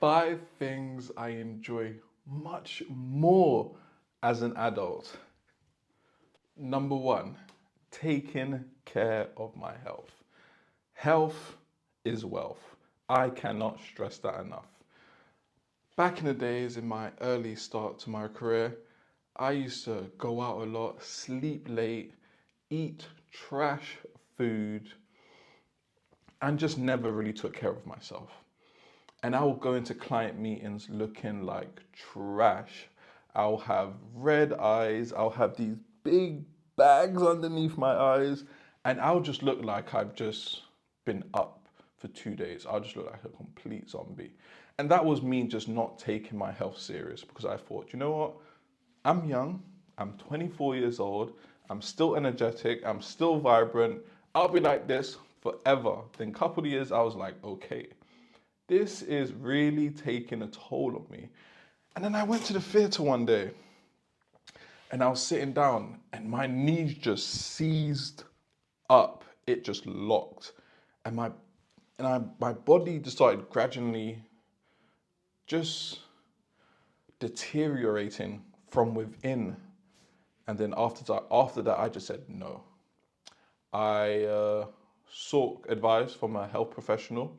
5 things I enjoy much more as an adult. Number 1, taking care of my health. Health is wealth. I cannot stress that enough. Back in the days, in my early start to my career, I used to go out a lot, sleep late, eat trash food, and just never really took care of myself. And I will go into client meetings looking like trash. I'll have red eyes, I'll have these big bags underneath my eyes, and I'll just look like I've just been up for 2 days. I'll just look like a complete zombie. And that was me just not taking my health serious because I thought, you know what? I'm young, I'm 24 years old, I'm still energetic, I'm still vibrant, I'll be like this forever. Then a couple of years, I was like, okay, this is really taking a toll on me. And then I went to the theater one day and I was sitting down and my knees just seized up. It just locked. And my body just started gradually just deteriorating from within. And then after that, I just said no. I sought advice from a health professional,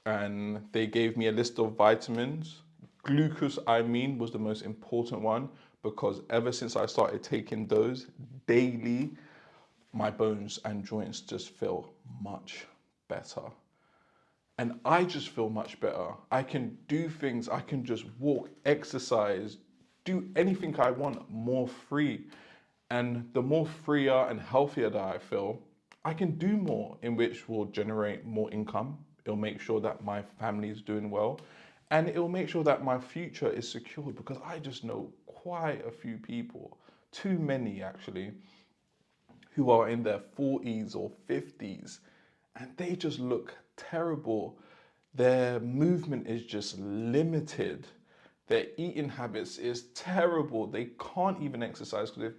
and they gave me a list of vitamins. Glucosamine was the most important one because ever since I started taking those daily, my bones and joints just feel much better. And I just feel much better. I can do things, I can just walk, exercise, do anything I want more free. And the more freer and healthier that I feel, I can do more, in which will generate more income. It'll make sure that my family is doing well. And it will make sure that my future is secured because I just know quite a few people, too many actually, who are in their 40s or 50s and they just look terrible. Their movement is just limited. Their eating habits is terrible. They can't even exercise because if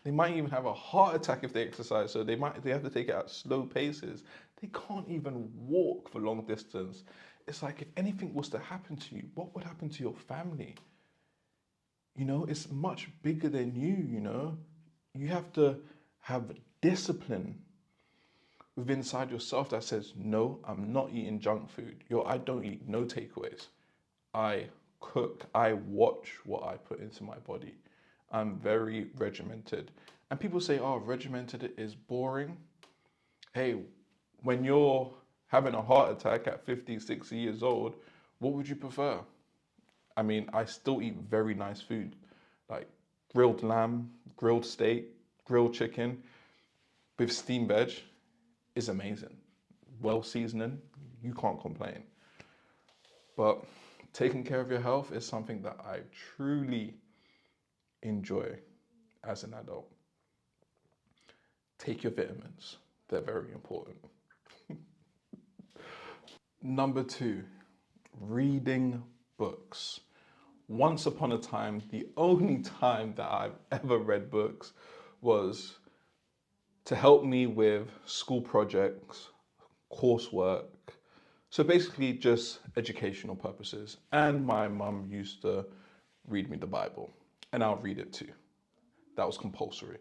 they might even have a heart attack if they exercise. So they have to take it at slow paces. They can't even walk for long distance. It's like if anything was to happen to you, what would happen to your family? You know, it's much bigger than you, you know. You have to have discipline within inside yourself that says, no, I'm not eating junk food. Yo, I don't eat no takeaways. I cook, I watch what I put into my body. I'm very regimented. And people say, oh, regimented is boring. Hey, when you're having a heart attack at 50, 60 years old, what would you prefer? I mean, I still eat very nice food, like grilled lamb, grilled steak, grilled chicken with steamed veg is amazing. Well seasoning, you can't complain. But taking care of your health is something that I truly enjoy as an adult. Take your vitamins, they're very important. Number 2, reading books. Once upon a time, the only time that I've ever read books was to help me with school projects, coursework. So basically just educational purposes. And my mum used to read me the Bible and I'll read it too. That was compulsory.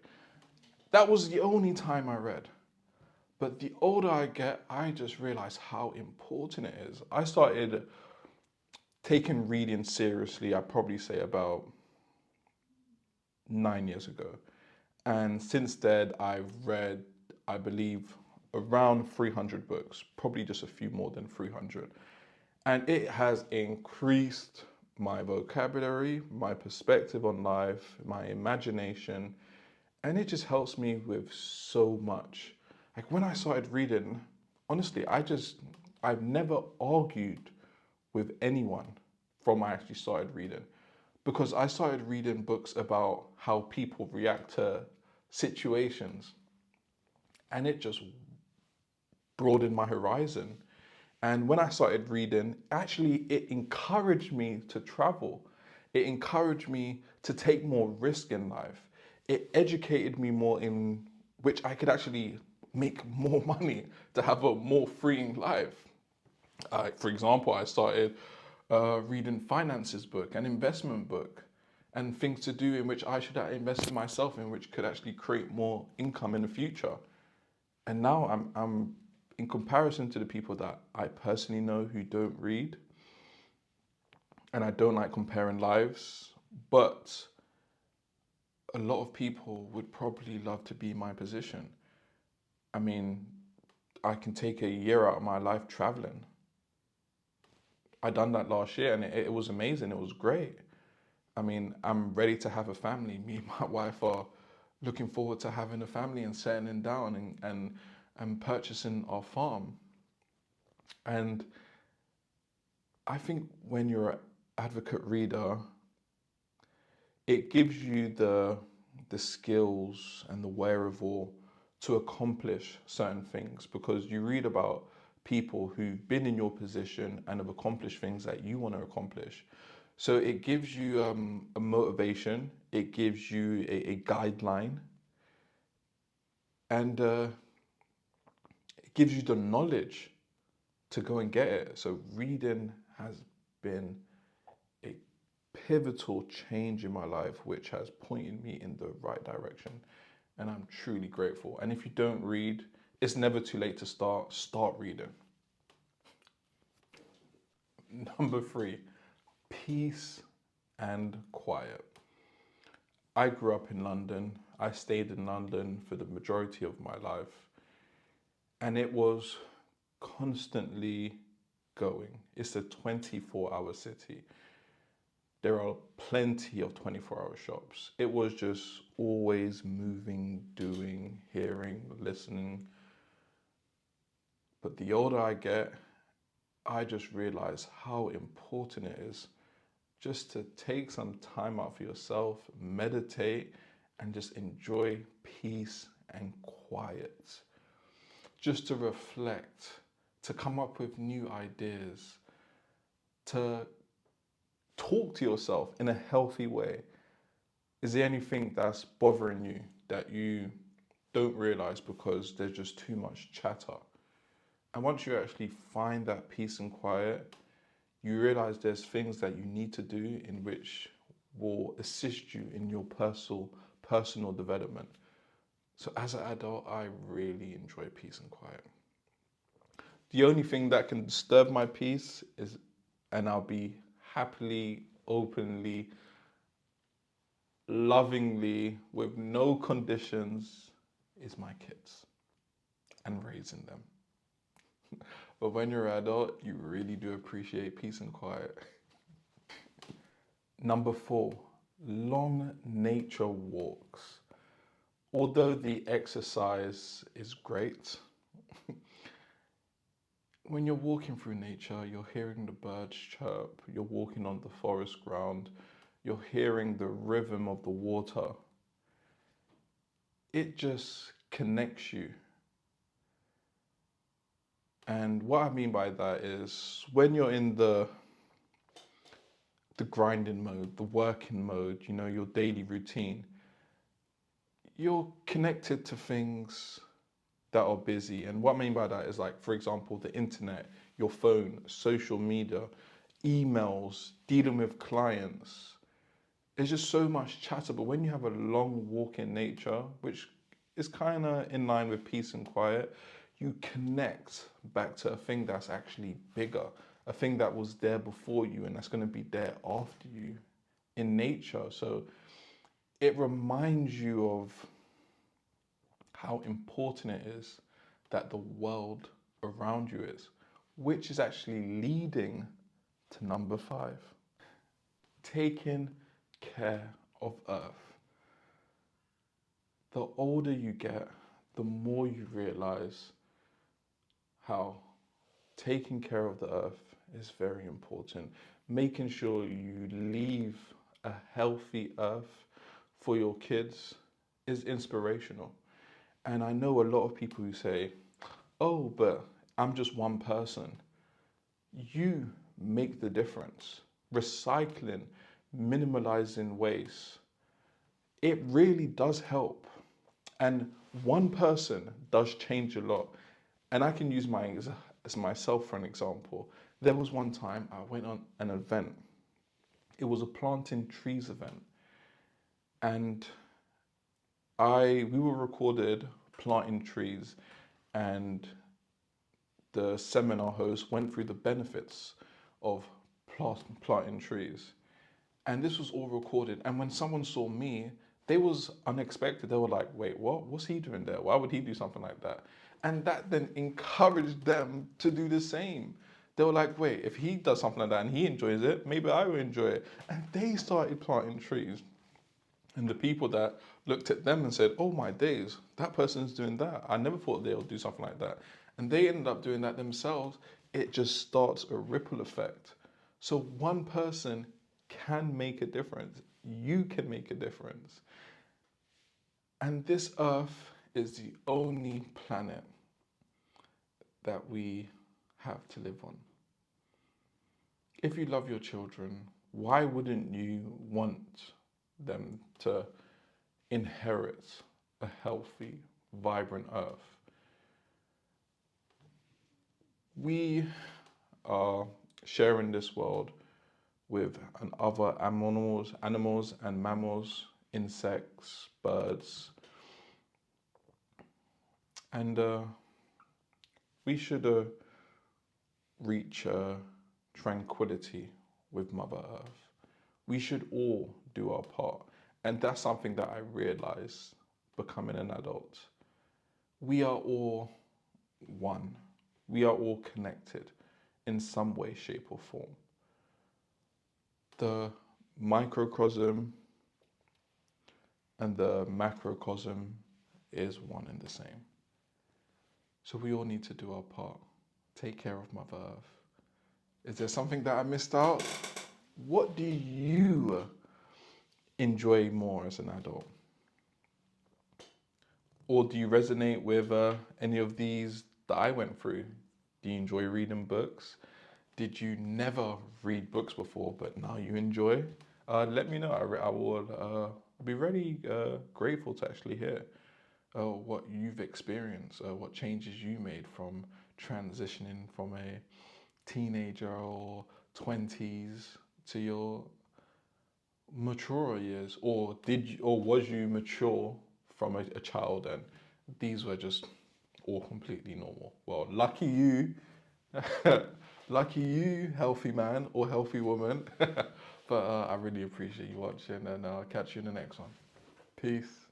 That was the only time I read. But the older I get, I just realize how important it is. I started taking reading seriously, I'd probably say about 9 years ago. And since then, I've read, I believe, around 300 books, probably just a few more than 300. And it has increased my vocabulary, my perspective on life, my imagination, and it just helps me with so much. Like when I started reading, honestly, I've never argued with anyone from I actually started reading because I started reading books about how people react to situations and it just broadened my horizon. And when I started reading, actually, it encouraged me to travel. It encouraged me to take more risk in life. It educated me more in which I could actually make more money to have a more freeing life. For example, I started reading finances book, an investment book, and things to do in which I should invest in myself in which could actually create more income in the future. And now I'm in comparison to the people that I personally know who don't read, and I don't like comparing lives, but a lot of people would probably love to be in my position. I mean, I can take a year out of my life traveling. I done that last year and it was amazing. It was great. I mean, I'm ready to have a family. Me and my wife are looking forward to having a family and settling down and purchasing our farm. And I think when you're an advocate reader, it gives you the skills and the wherewithal to accomplish certain things because you read about people who've been in your position and have accomplished things that you want to accomplish. So it gives you a motivation, it gives you a guideline, and it gives you the knowledge to go and get it. So reading has been a pivotal change in my life, which has pointed me in the right direction. And I'm truly grateful. And if you don't read, it's never too late to start. Start reading. Number 3, peace and quiet. I grew up in London. I stayed in London for the majority of my life. And it was constantly going. It's a 24-hour city. There are plenty of 24-hour shops. It was just always moving, doing, hearing, listening. But the older I get, I just realize how important it is just to take some time out for yourself, meditate, and just enjoy peace and quiet. Just to reflect, to come up with new ideas, to talk to yourself in a healthy way. Is there anything that's bothering you that you don't realize because there's just too much chatter? And once you actually find that peace and quiet, you realize there's things that you need to do in which will assist you in your personal development. So as an adult, I really enjoy peace and quiet. The only thing that can disturb my peace is, and I'll be happily, openly, lovingly, with no conditions, is my kids and raising them. But when you're an adult, you really do appreciate peace and quiet. Number 4, long nature walks. Although the exercise is great, when you're walking through nature, you're hearing the birds chirp, you're walking on the forest ground, you're hearing the rhythm of the water. It just connects you. And what I mean by that is when you're in the grinding mode, the working mode, your daily routine, you're connected to things that are busy. And what I mean by that is, like, for example, the internet, your phone, social media, emails, dealing with clients. There's just so much chatter. But when you have a long walk in nature, which is kind of in line with peace and quiet, you connect back to a thing that's actually bigger, a thing that was there before you and that's going to be there after you in nature. So it reminds you of how important it is that the world around you is, which is actually leading to number 5, taking care of Earth. The older you get, the more you realize how taking care of the Earth is very important. Making sure you leave a healthy Earth for your kids is inspirational. And I know a lot of people who say, oh, but I'm just one person. You make the difference. Recycling, minimalizing waste, it really does help. And one person does change a lot. And I can use as myself for an example. There was one time I went on an event. It was a planting trees event, and we were recorded planting trees, and the seminar host went through the benefits of planting trees. And this was all recorded. And when someone saw me, they was unexpected. They were like, wait, what? What's he doing there? Why would he do something like that? And that then encouraged them to do the same. They were like, wait, if he does something like that and he enjoys it, maybe I will enjoy it. And they started planting trees. And the people that looked at them and said, oh my days, that person's doing that. I never thought they would do something like that. And they ended up doing that themselves. It just starts a ripple effect. So one person can make a difference. You can make a difference. And this earth is the only planet that we have to live on. If you love your children, why wouldn't you want them to inherit a healthy, vibrant earth? We are sharing this world with other animals and mammals, insects, birds, and we should reach tranquility with Mother Earth. We should all do our part, and that's something that I realized becoming an adult. We are all one. We are all connected in some way, shape, or form. The microcosm and the macrocosm is one and the same. So we all need to do our part. Take care of Mother Earth. Is there something that I missed out? What do you enjoy more as an adult? Or do you resonate with any of these that I went through? Do you enjoy reading books? Did you never read books before, but now you enjoy? Let me know. I would be really grateful to actually hear what you've experienced, what changes you made from transitioning from a teenager or 20s to your mature years, or was you mature from a child and these were just all completely normal? Well, lucky you. Lucky you, healthy man or healthy woman. But I really appreciate you watching, and I'll catch you in the next one. Peace.